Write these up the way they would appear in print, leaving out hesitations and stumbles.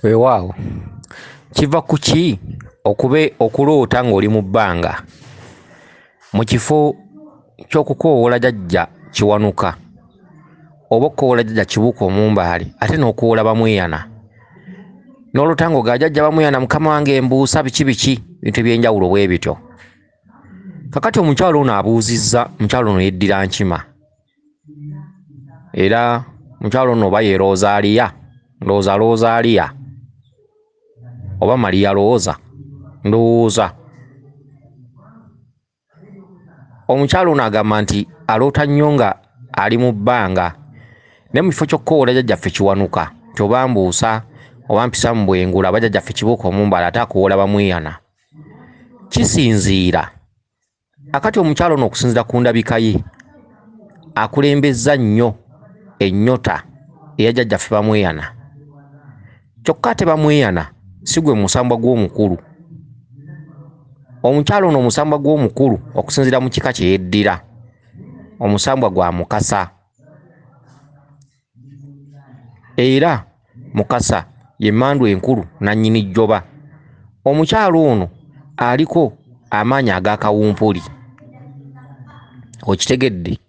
Weewaawo kiva ku ki okuloota ng'oli mu bbanga mu kifo ky'okukoowoola jjajja Kiwanuka oba okukoowoola jjajja Kibuuka Omumbaale ate n'okuwoola Bamweyana n'oloota ng'ogamba jjajja Bamweyana mukama wange embuusa biki bintu eby'enjawulo bwe bityo. Kakati omukyalo ono abuuzizza, omukyalo ono yeddira nkima era omukyalo ono oba ye Rosalia, ndowooza Rosalia oba Maria Rosa ndowooza. Omukyalo ono agamba nti aloota nnyo nga ali mu bbanga naye mu kifo ky'okukoowoola jjajjaffe Kiwanuka nti oba mbuusa oba mpisa mu bwengula oba jjajjaffe Kibuuka Omumbaale ate akuwoola Bamweyana. Kisinziira akati omukyalo ono okusinziira ku ndabika ye akulembezza nnyo ennyota eya jjajjaffe Bamweyana. Kyokka ate Bamweyana si gwe musambwa gw'omukulu. Omukyalo ono omusambwa gw'omukulu okusinziira mu kika kye yeddira omusambwa gwa Mukasa era Mukasa ye mmandu enkulu nannyini jjoba. Omukyalo ono aliko amaanyi ag'akawumpuli, okitegedde,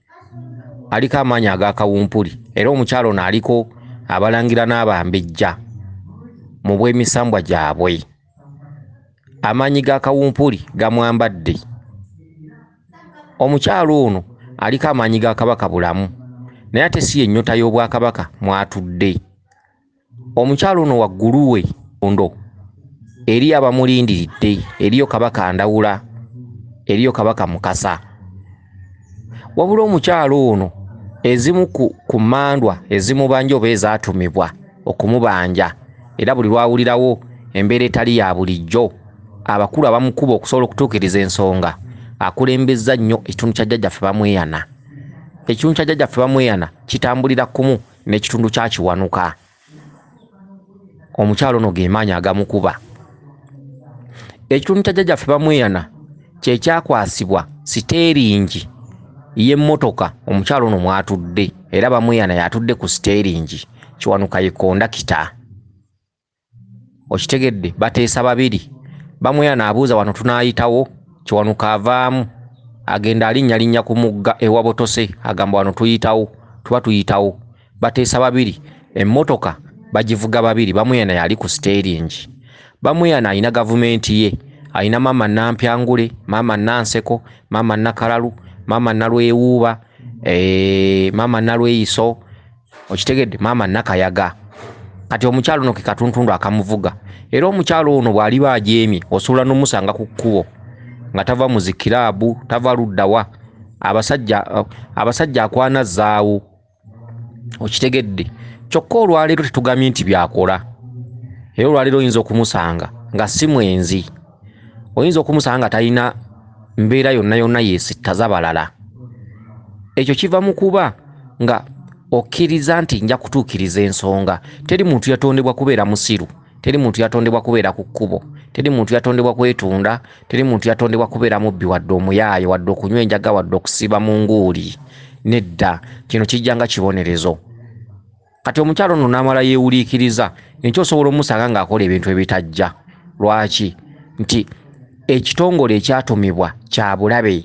aliko amaanyi ag'akawumpuli era omukyalo ono aliko abalangira n'abambejja mu bw'emisambwa gyabwe. Amaanyi g'akawumpuli gamwambadde. Omukyalo ono aliko amaanyi ga Kabaka bulamu naye ate si yennyota y'Obwakabaka mw'atudde. Omukyalo ono waggulu we ondo eriyo abamulindiridde, eriyo Kabaka Ndawula, eriyo Kabaka Mukasa. Wabula omukyalo ono ezimu ku mmandwa ezimubanja oba ezaatumibwa okumubanja era buli lwawulirawo embeera etali ya bulijjo abakulu abamukuba okusobola okutuukiriza ensonga akulembezza nnyo ekitundu kya jjajjaffe Bamweyana. Ekitundu kya jjajjaffe Bamweyana kitambulira kumu n'ekitundu kya Kiwanuka. Omukyalo ono ge maanyi agamukuba. Ekitundu kya jjajjaffe Bamweyana kye kyakwasibwa siteeringi y'emmotoka omukyalo ono mw'atudde era Bamweyana y'atudde ku siteeringi, Kiwanuka ye kondakita. Okitegedde, bateesa babiri. Bamweyana abuuza wano tunaayitawo, Kiwanuka avaamu agenda alinnyalinnya ku mugga ewa Botose agamba wano tuyitawo, tuba tuyitawo. Bateesa babiri, emmotoka bagivuga babiri, Bamweyana yali ku siteeringi. Bamweyana alina gavumenti ye, alina Maama Nampyangule, Maama Nanseko, Maama Nakalalu, Maama Nalwewuuba, Maama Nalweyiso, okitegedde, Maama Nakayaga. Kati omukyalo ono ke katuntundu akamuvuga era omukyalo ono bw'ali baajeemye osobola n'omusanga ku kkubo nga tava mu zikiraabu, tava luddawa, abasajja akwana zaawo, okitegedde. Kyokka olwaleero tetugambye nti byakola era olwaleero oyinza okumusanga nga si mwenzi, oyinza okumusanga nga talina mbeera yonna yonna yeesittaza balala. Ekyo kiva mu kuba nga okkiriza nti nja kutuukiriza ensonga. Teri muntu yatondebwa kubeera musiru, teri muntu yatondebwa kubeera ku kkubo, teri muntu yatondebwa kwetunda, teri muntu yatondebwa kubeera mubbi wadde omuyaayo wadde okunywa enjaga wadde okusiba mu nguuli. Nedda, kino kijja nga kibonerezo. Kati omukyalo ono n'amala yeewuliikiriza ekyo osobola omusanga ng'akola ebintu ebitajja. Lwaki? Nti ekitongole ekyatumibwa kya bulabe,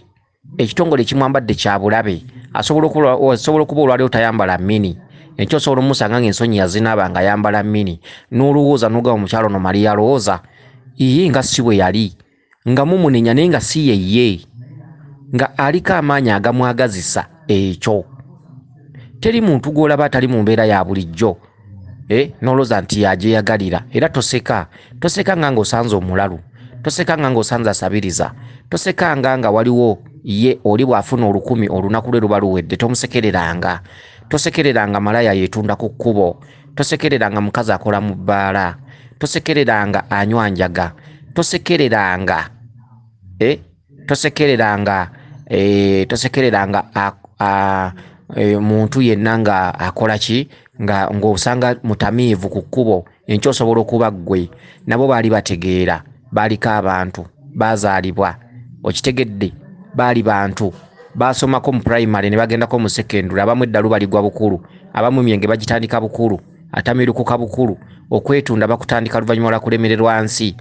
ekitongole ekimwambadde kya bulabe. Asobola okuba olwaleero tayambala mini, ekyo osobola omusanga ng'ensonyi yazinaaba nga yambala mini n'olowooza n'ogamba omukyalo ono Maria Rosa iye nga si bwe yali, nga mumunenya naye nga si yeye, nga aliko amaanyi agamwagazisa ekyo. Teri muntu gw'olaba atali mu mbeera ya bulijjo n'olowooza nti yagyeyagalira. Era toseka nga ng'osanze omulalu, toseka nga ng'osanze asabiriza, toseka nga waliwo ye oli bw'afuna 1000 olunaku lwe luba luwedde, tomusekereranga. Tosekereranga malaya yeetunda ku kkubo, tosekereranga mukazi akola mu bbaala, tosekereranga anywa njaga, tosekereranga muntu yenna nga akola ki, ng'osanga mutamiivu ku kkubo. Enkyo osobola okuba ggwe. Nabo baali bategeera, baaliko abantu, baazaalibwa, okitegedde, baali bantu, basomako mu primary ne bagendako mu secondary, abamu eddalu baligwa bukulu, abamu emyenge bagitandika bukulu, atamirukuka bukulu okwetunda bakutandika luvannyuma lwa kulemererwa nsi.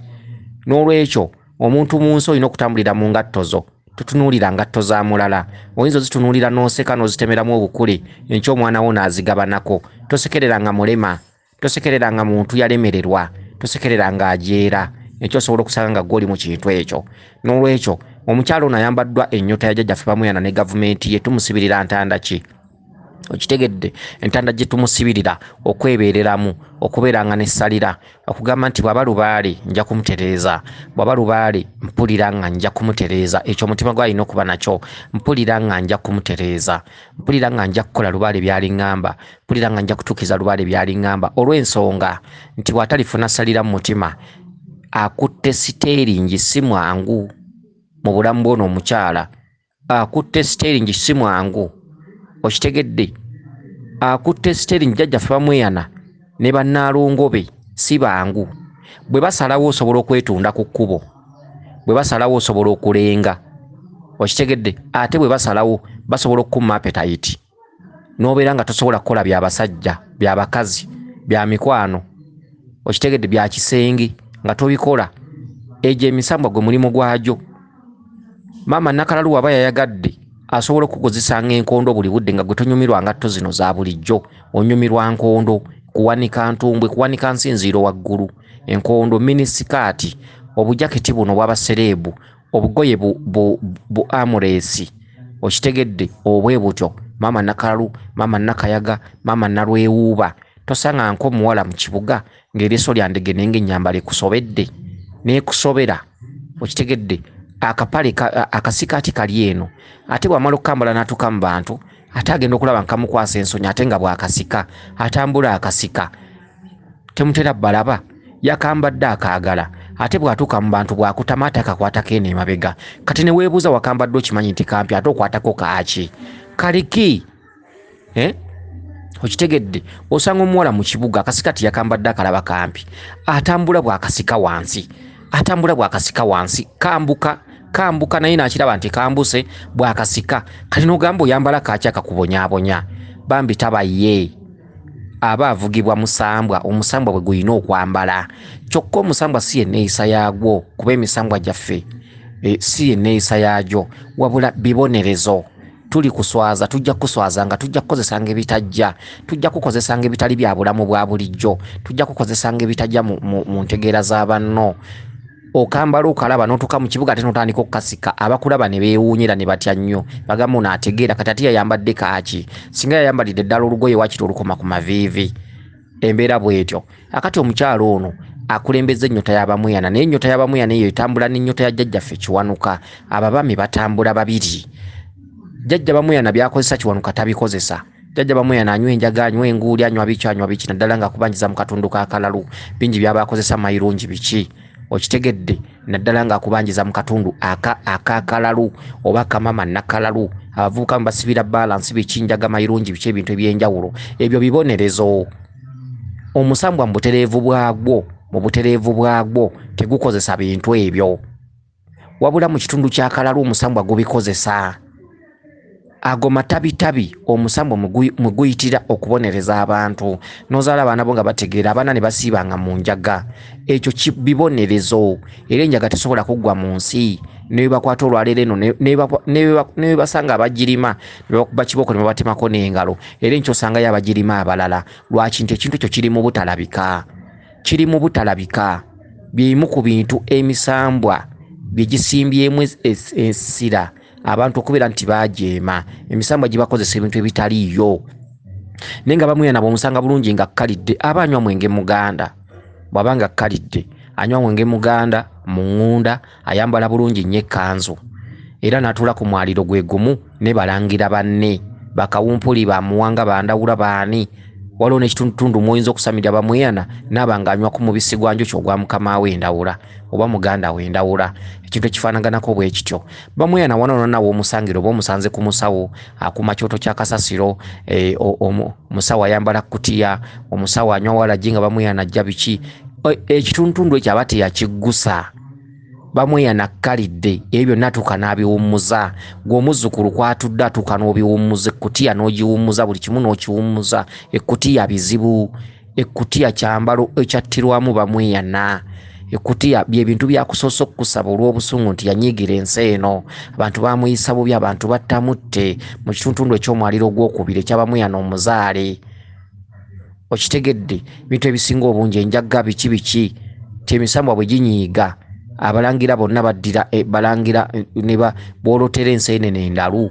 N'olwekyo omuntu mu nsi olina okutambulira mu ngatto zo, tutunuulira ngatto za mulala. Oyinza ozitunuulira n'oseka n'ozitemeramu obukule, enkya omwana wo n'azigabanako. Tosekereranga mulema, tosekereranga muntu yalemererwa, tosekereranga ajeera, ekyo osobola okusanga nga gw'oli mu kintu ekyo. N'olwekyo omukyalo ono ayambaddwa ennyota ya jjajjaffe Bamweyana ne gavumenti ye, tumusibirira ntanda ki? Okitegedde, entanda gye tumusibirira okwebeereramu, okubeeranga n'essalira, okugamba nti bw'aba lubaale nja kumutereeza, bw'aba lubaale mpulira nga nja kumutereeza. Ekyo omutima gwe alina okuba nakyo, mpulira nga nja kumutereeza, mpulira nga nja kukola lubaale by'aliŋŋamba, mpulira nga nja kutuukiza lubaale by'aliŋŋamba, olw'ensonga nti bw'atalifuna ssalira mu mutima akutte siteeringi si mwangu mu bulamu bw'ono omukyala, akutte siteeringi si mwangu. Okitegedde, akutte siteeringi jjajjaffe Bamweyana ne bannaalongo be si bangu. Bwe basalawo osobola okwetunda ku kkubo, bwe basalawo osobola okulenga. Okitegedde, ate bwe basalawo basobola okukuma appetite, n'obeera nga tosobola kukola bya basajja, bya bakazi, bya mikwano, okitegedde, bya kisenge nga tobikola. Egyo emisambwa gwe mulimu gwagyo. Maama Nakalalu waba yayagadde asobola okukozesanga enkondo buli budde nga gwe tonyumirwa ngatto zino za bulijjo, onyumirwa nkondo, kuwanika ntumbwe, kuwanika nsinziiro waggulu, enkondo, minisikaati, obujaketi buno bw'abasereebu, obugoye bu amuresi, okitegedde, obwe butyo. Maama Nakalalu, Maama Nakayaga, Maama Nalwewuuba, tosanga nko muwala mu kibuga ng'eriiso lya ndege nenga ennyambala ekusobedde n'ekusobera, okitegedde, akapale akasikaati kali eno, ate bw'amala okukambala n'atuuka mu bantu ate agenda okulaba nkamukwasa ensonyi ate nga bw'akasika atambula akasika. Temutera balaba yakambadde akaagala ate bw'atuuka mu bantu bw'akutama ate akakwatako eno emabega. Kati ne weebuuza wakambadde okimanyi nti kampi ate okwatako kaaki kaliki? Okitegedde, osanga omuwala mu kibuga akasikati yakambadde akalaba kampi, atambula bw'akasika wansi, atambula bw'akasika wansi, kambuka naye nakiraba nti kambuse bw'akasika. Kati n'ogamba oyambala kaaki akakubonyaabonya, bambi tabaye aba avugibwa musambwa, omusambwa bwe gulina okwambala. Kyokka omusambwa si yenneeyisa yaagwo, kuba emisambwa gyaffe si yenneeyisa yaagyo, wabula bibonerezo. Tuli kuswaza, tujja kuswazanga, tujja kukozesanga ebitajja, tujja kukozesanga ebitali bya bulamu bwa bulijjo, tujja kukozesanga ebitajja mu ntegeera z'abanno. Okambala okalaba n'otuuka mu kibuga ate n'otandika okukasika, abakulaba ne beewuunyira ne batya nnyo, bagamba onaategeera kati ate yayambadde kaaki, singa yayambalidde ddala olugoye wakiti olukoma ku maviivi. Embeera bw'etyo. Akati omukyalo ono akulembeza ennyota ya Bamweyana, naye ennyota ya Bamweyana eyo etambula n'ennyota ya jjajjaffe Kiwanuka. Ababami batambula babiri. Jjajja Bamweyana byakozesa Kiwanuka tabikozesa. Jjajja Bamweyana anywa enjaga, anywa enguuli, anywa biki naddala nga kubanjiza mu katundu ka Kalalu. Bingi by'abakozesa mayirungi biki. Okitegedde, naddala nga akubanjiza mu katundu aka Kalalu oba Maama Nakalalu. Abavubuka basibira balance biki, njaga mayirungi biki, ebintu ebyenjawulo. Ebyo bibonerezo. Omusambwa mu butereevu bwagwo tegukozesa bintu ebyo. Wabula mu kitundu kya Kalalu omusambwa gubikozesa. Ago matabitabi omusambwa mwe guyitira okubonereza abantu. Nozaala abaana bo nga bategeera, abaana ne basiibanga mu njaga. Ekyo bibonerezo. Era enjaga tesobola kuggwa mu nsi. Ne bakwata olwaleero eno ne basanga abagirima ne bakuba kiboko ne babatemako n'engalo. Era enkyo osangayo abagirima abalala. Lwaki nti ekintu ekyo kiri mu butalabika. Kiri mu butalabika. Byemu ku bintu emisambwa bye gisimbyemu essira. Abantu okubeera nti bajeema, emisambwa gye bakozesa ebintu ebitaliiyo. Naye nga Bamweyana bw'omusanga bulungi nga kkalidde, aba anywa mwenge muganda. Bw'aba nga kkalidde anywa mwenge muganda mu ŋŋunda, ayambala bulungi nnyo ekkanzu, era n'atuula ku mwaliro gwe gumu ne balangira banne, bakawumpuli bamuwanga bandawula baani. Waliwo n'ekitundutundu mw'oyinza okusamirira Bamweyana n'aba ng'anywa ku mubisi gwa njuki ogwa mukama we endawula oba muganda we endawula. Ekintu ekifaanaganako bwe kityo. Bamweyana wano nawo omusangira oba omusanze ku musawo akuma kyoto kya kasasiro, omusawo ayambala kutiya, omusawo anywa walagi nga Bamweyana ajja biki. Ekitundutundu ekyo aba teyakiggusa. Bamweyana kkalidde, ebyo byonna atuuka n'abiwummuza. Gw'omuzzukulu kwatudde atuuka n'obiwummuza, ekkutiya n'ogiwummuza, buli kimu n'okiwummuza. Ekkutiya bizibu, ekkutiya kyambalo ekyattirwamu Bamweyana. Ekkutiya bye bintu byakusoose okusaba olw'obusungu nti yanyiigira ensi eno, abantu bamuyisa bubi, abantu battamutte mu kitundu eky'omwaliro gw'okubiri ekya Bamweyana omuzaale. Okitegedde bintu ebisinga obungi enjagga biki ti emisambwa bwe ginyiiga abalangira bonna baddira balangira ne boolotera enseenene endalu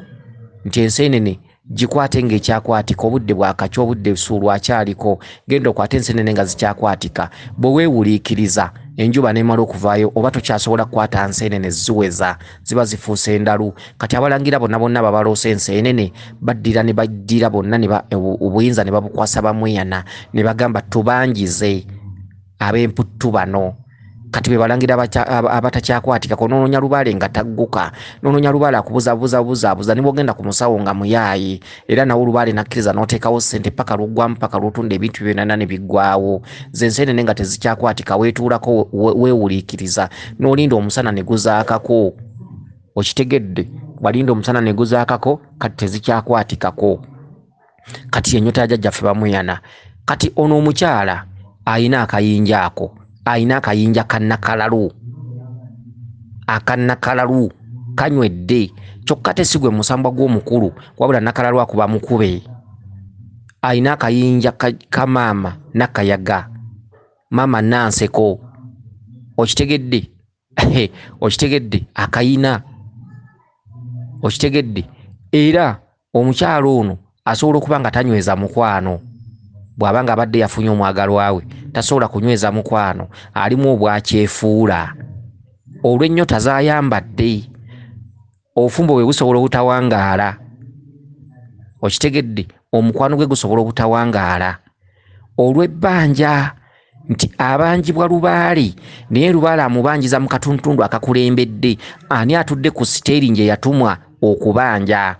nti enseenene gikwate ng'ekyakwatika obudde bwakakya obudde suulu akyaliko genda okwate enseenene nga zikyakwatika bwe weewuliikiriza enjuba n'emala okuvaayo oba tokyasobola kukwata nseenene ziweza ziba zifuuse endalu. Kati abalangira bonna babaloose enseenene baddira ne baddira bonna obuyinza ne babukwasa Bamweyana ne bagamba tubangize ab'emputtu bano. Kati be balangira abatakyakwatira n'onoonya lubaale nga tagguka, n'onoonya lubaale akubuzaabuza ne bw'ogenda ku musawo nga muyaayi era nawo lubaale nakkiriza n'oteekawo ssente paka luggwamu paka lutunda ebintu byonna ne biggwawo. Ze enseenene nga tezikyakwatika weetuulako weewuliikiriza n'olinda omusana ne guzaakako. Okitegedde walinda omusana ne guzaakako kati tezikyakwatikako. Kati ennyota ya jjajjaffe Bamweyana. Kati ono omukyala ayina akayinja ako. Ayina akayinja akannakalalu kanywedde kyokka tesigwe musambwa gw'omukulu wabula nakalalu akuba mukube. Ayina akayinja ka maama Nakayaga, maama Nanseko. Okitegedde okitegedde akayina okitegedde. Era omukyalo ono asobola okuba nga tanyweza mukwano bw'aba nga abadde yafunye omwagalwa we tasobola kunyweza mukwano, alimu obwakyefuula olw'ennyota z'ayambadde. Obufumbo bwe busobola obutawangaala. Okitegedde omukwano gwe gusobola obutawangaala olw'ebbanja nti abanjibwa lubaale naye lubaale amubanjiza mu katuntundu akakulembedde. Ani atudde ku siteeringi eyatumwa okubanja?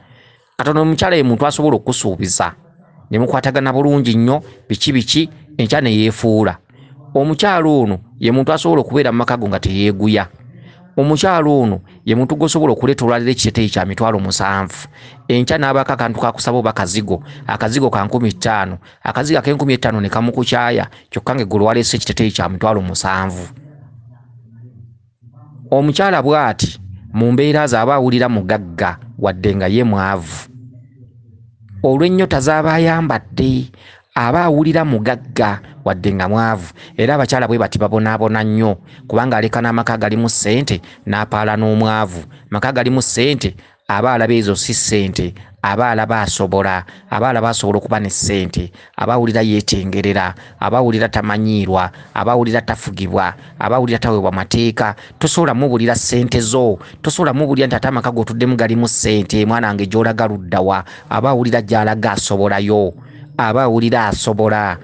Katono omukyala ye muntu asobola okusuubiza ne mukwatagana bulungi nnyo biki enkya ne yeefuula. Omukyalo ono ye muntu asobola okubeera mu maka go nga teyeeguya. Omukyalo ono ye muntu gwosobola okuleeta olwaliro ekiteeteeyi kya mitwalo 7 enkya n'abaako akantu kakusaba oba akazigo ka 50,000 akazigo ak'e50,000 ne kamukukyaya kyokka ng'eggulu waleese ekiteeteeyi kya mitwalo 7. Omukyala bw'ati mu mbeera ze aba awulira mugagga wadde nga ye mwavu olw'ennyota z'aba ayambadde aba awulira mugagga wadde nga mwavu. Era abakyala bwe bati babonaabona nnyo kubanga aleka n'amaka galimu ssente n'apaala n'omwavu. Maka galimu ssente aba alaba ezo si ssente, aba alaba asobola okuba ne ssente, aba awulira yeetengerera, aba awulira tamanyiirwa, aba awulira tafugibwa, aba awulira taweebwa mateeka. Tosobola mubulira ssente zo, tosobola mubulira nti ate amaka g'otuddemu galimu ssente mwana wange gy'olaga luddawa. Aba awulira gy'alaga asobolayo, aba awulira asobola.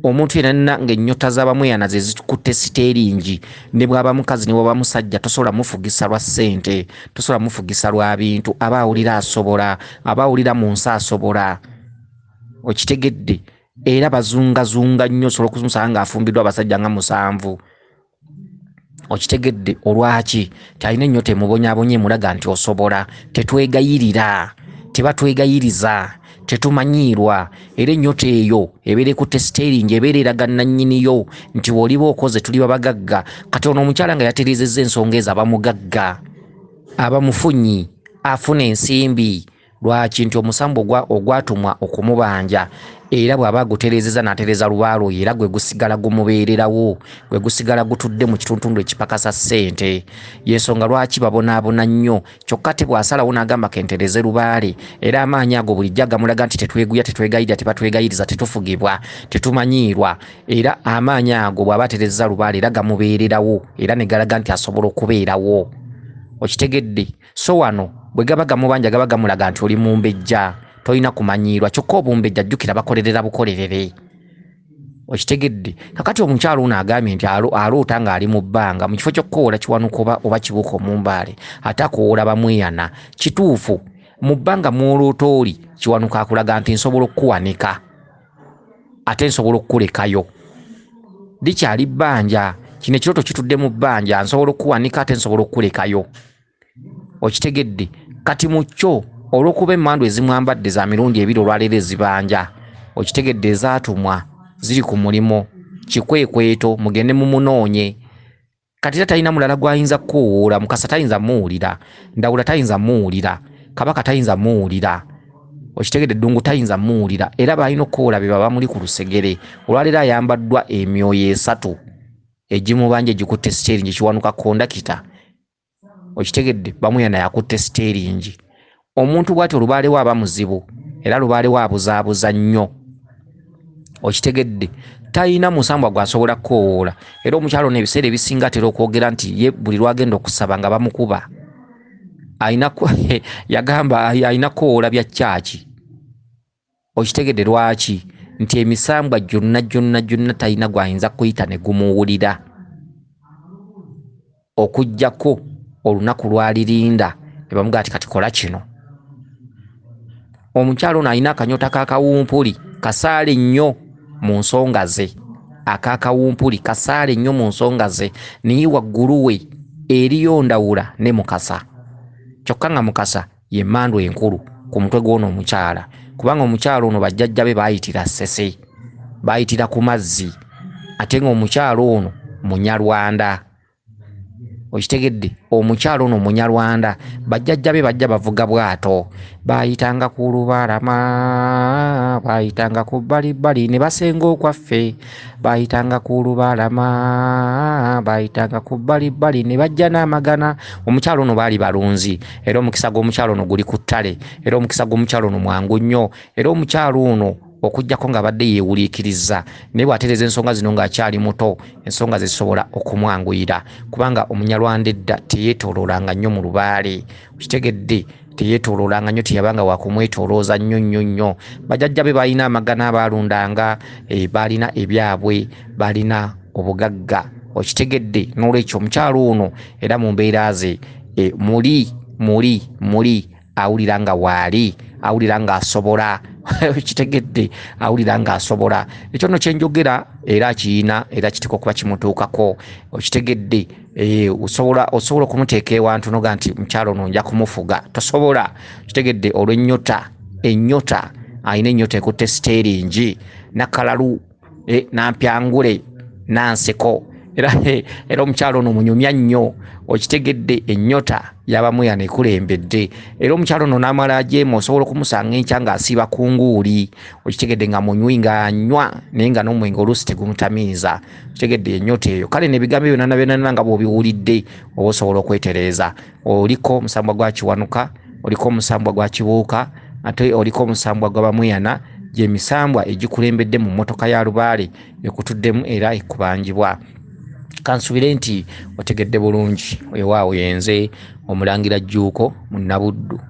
Omuntu yenna ng'ennyota z'Abamweyana ze zikutte siteeringi ne bw'aba mukazi ne bw'aba musajja tosobola mufugisa lwa ssente, tosobola mufugisa lwa bintu. Aba awulira asobola, aba awulira mu nsi asobola. Okitegedde era bazungazunga nnyo osobola okumusanga ng'afumbiddwa abasajja nga 7. Okitegedde olwaki talina ennyota emubonyaabonye emulaga nti osobola. Tetwegayirira, tebatwegayiriza, tetumanyiirwa. Era ennyota eyo ebeera ekutte siteeringi ebeera eraga nannyiniyo nti w'oliba okoze tuli babagagga. Kati ono omukyala nga yatereezezza ensonga ezo aba mugagga, aba mufunyi, afuna ensimbi. Lwaki? Nti omusambo ogwatumwa okumubanja era bw'aba agutereezezza n'atereeza lubaalo era gwe gusigala gumubeererawo, gwe gusigala gutudde mu kituntundu ekipakasa ssente. Y'ensonga lwaki babonaabona nnyo. Kyokka te bw'asalawo n'agamba kentereeze lubaale era amaanyi ago bulijjo agamulaga nti tetweguya, tetwegayirira, tebatwegayiriza, tetufugibwa, tetumanyiirwa. Era amaanyi ago bw'aba atereezezza lubaale era gamubeererawo era ne galaga nti asobola okubeerawo. Okitegedde? So wano bwe gaba gamubanja gaba gamulaga nti oli mumbejja, tolina kumanyiirwa. Kyokka obumbejja jjukira bakolerera bukolerere. Okitegedde? Kakati omukyalo ono agambye nti aloota ng'ali mu bbanga mu kifo ky'okukoola kiwanuka oba kibuuka omumbaale ate akoola Bamweyana. Kituufu mu bbanga mw'oloota oli kiwanuka akulaga nti nsobola okukuwanika ate nsobola okukulekayo. Likyali bbanja, kino ekirooto kitudde mu bbanja, nsobola okukuwanika ate nsobola okukulekayo. Okitegedde? Kati mu kyo olw'okuba emmandu ezimwambadde za mirundi 2 olwaleero ezibanja. Okitegedde? Ezaatumwa ziri ku mulimo kikwekweto mugende mumunoonye kati era talina mulala gwayinza kuwuula Mukasa tayinza muwulira Ndawula tayinza muwulira Kabaka tayinza muwulira okitegedde Ddungu tayinza muwulira era balina okuwuula be baba muli ku lusegere olwaleero ayambaddwa emyoyo esatu egimubanja egikutte steeringi kiwanuka kondakita okitegedde Bamweyana yakutte steeringi omuntu bw'atyo lubaale we aba muzibu era lubaale we abuzaabuza nnyo okitegedde talina musambwa gw'asobola kukoowoola era omukyalo n'ebiseera ebisinga atera okwogera nti ye buli lwagenda okusaba nga bamukuba yagamba alina kukoowoola bya kyaki okitegedde lwaki nti emisambwa gyonna talina gw'ayinza kuyita ne gumuwulira okuggyako olunaku lwalirinda ne bamugamba ati kati kola kino omukyalo ono alina akanyota k'akawumpuli kasaale nnyo mu nsonga ze ak'akawumpuli kasaale nnyo mu nsonga ze naye waggulu we eriyo Ndawula ne Mukasa kyokka nga Mukasa ye mmandu enkulu ku mutwe gw'ono omukyala kubanga omukyalo ono bajjajja be baayitira ssese baayitira ku mazzi ate ng'omukyalo ono Munyarwanda okitegedde omukyalo ono Munyarwanda bajjajja be bajja bavuga bwato baayitanga ku lubalama baayitanga ku bbalibbali ne basenga okwaffe baayitanga ku lubalama baayitanga ku bbalibbali ne bajja n'amagana omukyalo ono baali balunzi era omukisa gw'omukyalo ono guli ku ttale era omukisa gw'omukyalo ono mwangu nnyo era omukyalo ono okujjako ng'abadde yeewuliikiriza naye bw'atereeza ensonga zino ng'akyali muto ensonga ze zisobola okumwanguyira kubanga Omunyarwanda edda teyeetooloolanga nnyo mu lubaale okitegedde teyeetooloolanga nnyo teyabanga wakumwetoolooza nnyo bajjajja be balina amagana abaalundanga balina ebyabwe balina obugagga okitegedde n'olwekyo omukyalo ono era mu mbeera ze muli awulira nga waali awulira nga asobola kitegedde awulira nga asobola ekyo nno kyenjogera era akiyina era kiteka okuba kimutuukako okitegedde osobola okumuteeka ewantu noga nti mukyalo ono nja kumufuga tosobola kitegedde olw'ennyota ennyota alina ennyota ekutte steeringi nakalalu nampyangule nanseko era omukyalo ono munyumya nnyo okitegedde ennyota y'Abamweyana ekulembedde era omukyalo ono n'amala ajeema osobola okumusanga enkya ng'asiiba ku nguuli okitegedde nga munywi ng'anywa naye nga n'omwenge oluusi tegumutamiiza okitegedde ennyota eyo kale n'ebigambo byonna nga bw'obiwulidde oba osobola okwetereeza oliko omusambwa gwa Kiwanuka oliko omusambwa gwa Kibuuka ate oliko omusambwa gwa Bamweyana gy'emisambwa egikulembedde mu mmotoka ya lubaale ekutuddemu era ekubanjibwa kansubire nti otegedde bulungi weewaawo yenze Omulangira Jjuuko Munnabuddu.